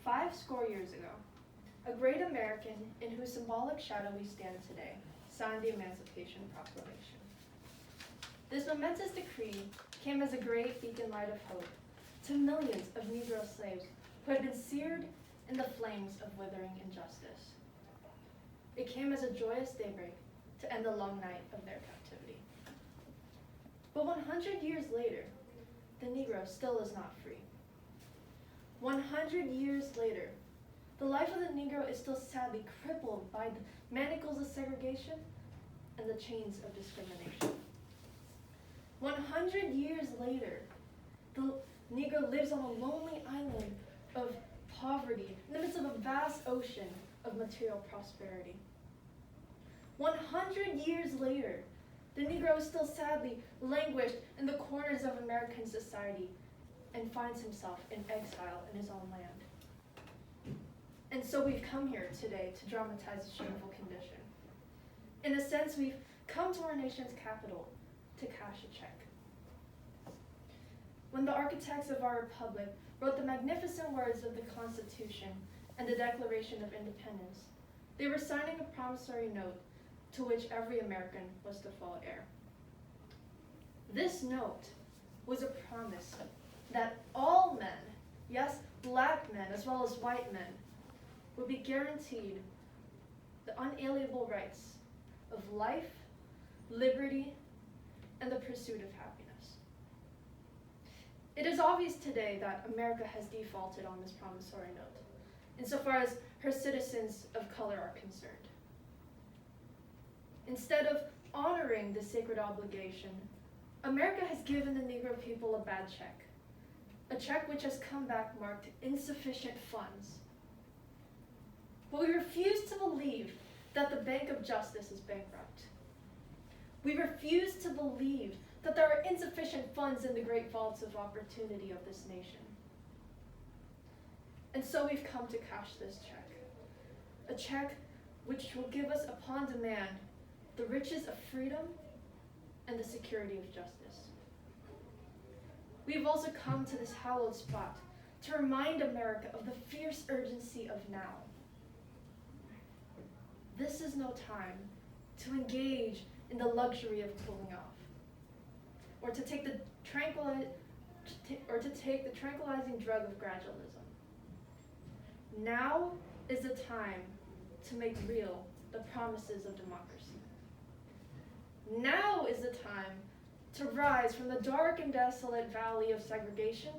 50 years ago, a great American in whose symbolic shadow we stand today signed the Emancipation Proclamation. This momentous decree came as a great beacon light of hope to millions of Negro slaves who had been seared in the flames of withering injustice. It came as a joyous daybreak to end the long night of their captivity. But 100 years later, the Negro still is not free. 100 years later, the life of the Negro is still sadly crippled by the manacles of segregation and the chains of discrimination. 100 years later, the Negro lives on a lonely island of poverty in the midst of a vast ocean of material prosperity. 100 years later, the Negro is still sadly languished in the corners of American society and finds himself in exile in his own land. And so we've come here today to dramatize a shameful condition. In a sense, we've come to our nation's capital to cash a check. When the architects of our republic wrote the magnificent words of the Constitution and the Declaration of Independence, they were signing a promissory note to which every American was to fall heir. This note was a promise that all men, yes, black men as well as white men, would be guaranteed the unalienable rights of life, liberty, and the pursuit of happiness. It is obvious today that America has defaulted on this promissory note, insofar as her citizens of color are concerned. Instead of honoring this sacred obligation, America has given the Negro people a bad check, a check which has come back marked insufficient funds. But we refuse to believe that the Bank of Justice is bankrupt. We refuse to believe that there are insufficient funds in the great vaults of opportunity of this nation. And so we've come to cash this check, a check which will give us upon demand the riches of freedom and the security of justice. We've also come to this hallowed spot to remind America of the fierce urgency of now. This is no time to engage in the luxury of cooling off, or to take the tranquilizing drug of gradualism. Now is the time to make real the promises of democracy. Now is the time to rise from the dark and desolate valley of segregation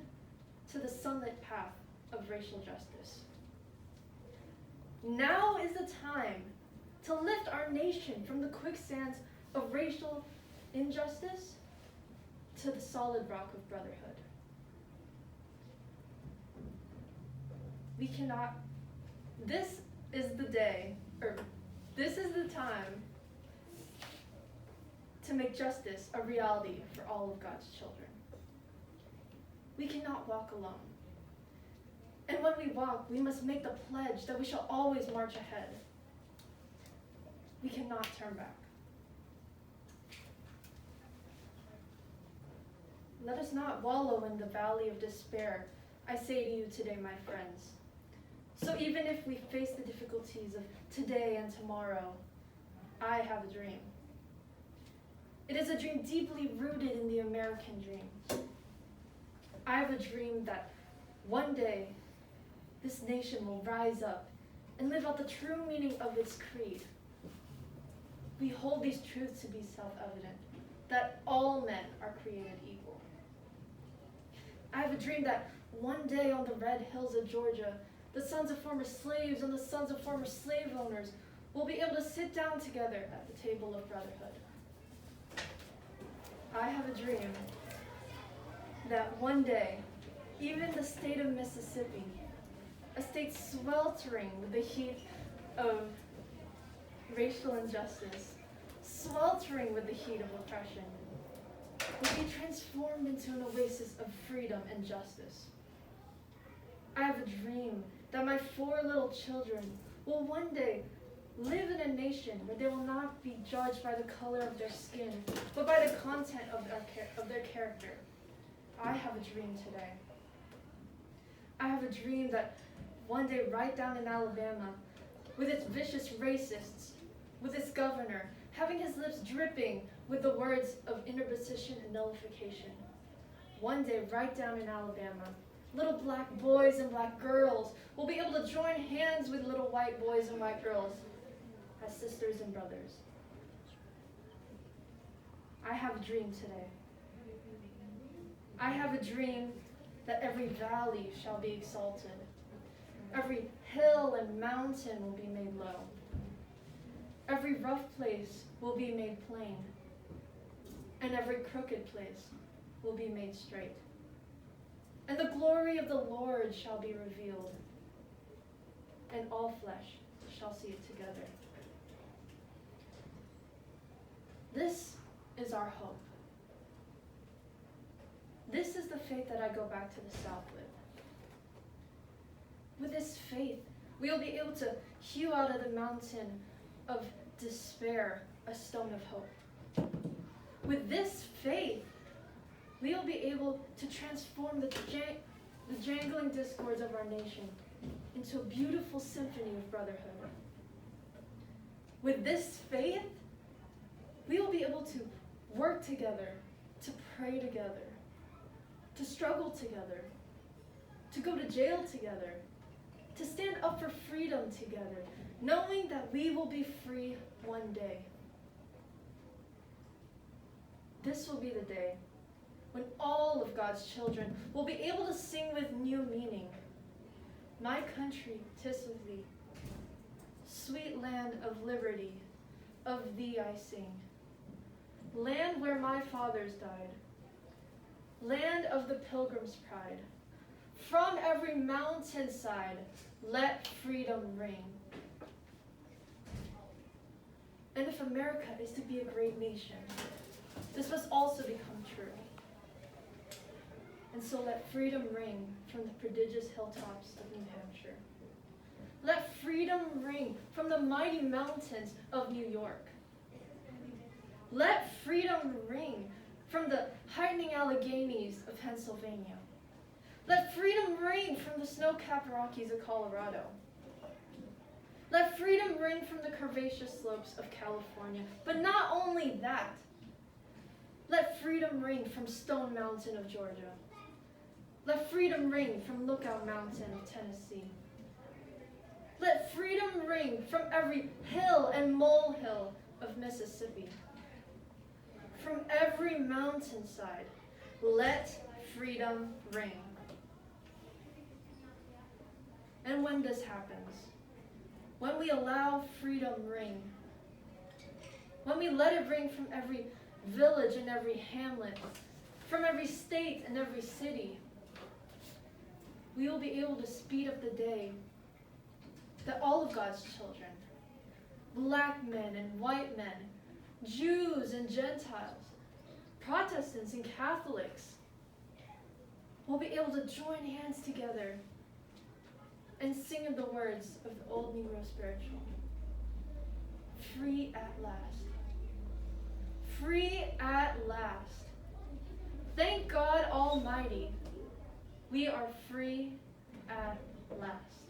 to the sunlit path of racial justice. Now is the time to lift our nation from the quicksands of racial injustice to the solid rock of brotherhood. This is the time to make justice a reality for all of God's children. We cannot walk alone. And when we walk, we must make the pledge that we shall always march ahead. We cannot turn back. Let us not wallow in the valley of despair, I say to you today, my friends. So even if we face the difficulties of today and tomorrow, I have a dream. It is a dream deeply rooted in the American dream. I have a dream that one day this nation will rise up and live out the true meaning of its creed. We hold these truths to be self-evident, that all men are created equal. I have a dream that one day on the red hills of Georgia, the sons of former slaves and the sons of former slave owners will be able to sit down together at the table of brotherhood. I have a dream that one day, even the state of Mississippi, a state sweltering with the heat of racial injustice, sweltering with the heat of oppression, will be transformed into an oasis of freedom and justice. I have a dream that my 4 little children will one day live in a nation where they will not be judged by the color of their skin, but by the content of their character. I have a dream today. I have a dream that One day, right down in Alabama, with its vicious racists, with its governor, having his lips dripping with the words of interposition and nullification. One day, right down in Alabama, little black boys and black girls will be able to join hands with little white boys and white girls as sisters and brothers. I have a dream today. I have a dream that every valley shall be exalted. Every hill and mountain will be made low. Every rough place will be made plain. And every crooked place will be made straight. And the glory of the Lord shall be revealed, and all flesh shall see it together. This is our hope. This is the faith that I go back to the South with. With this faith, we will be able to hew out of the mountain of despair a stone of hope. With this faith, we will be able to transform the jangling discords of our nation into a beautiful symphony of brotherhood. With this faith, we will be able to work together, to pray together, to struggle together, to go to jail together, to stand up for freedom together, knowing that we will be free one day. This will be the day when all of God's children will be able to sing with new meaning. My country, 'tis of thee, sweet land of liberty, of thee I sing. Land where my fathers died, land of the pilgrim's pride. From every mountainside, let freedom ring. And if America is to be a great nation, this must also become true. And so let freedom ring from the prodigious hilltops of New Hampshire. Let freedom ring from the mighty mountains of New York. Let freedom ring from the heightening Alleghenies of Pennsylvania. Let freedom ring from the snow-capped Rockies of Colorado. Let freedom ring from the curvaceous slopes of California. But not only that, let freedom ring from Stone Mountain of Georgia. Let freedom ring from Lookout Mountain of Tennessee. Let freedom ring from every hill and molehill of Mississippi. From every mountainside, let freedom ring. And when this happens, when we allow freedom ring, when we let it ring from every village and every hamlet, from every state and every city, we will be able to speed up the day that all of God's children, black men and white men, Jews and Gentiles, Protestants and Catholics, will be able to join hands together and sing of the words of the old Negro spiritual. Free at last. Free at last. Thank God Almighty, we are free at last.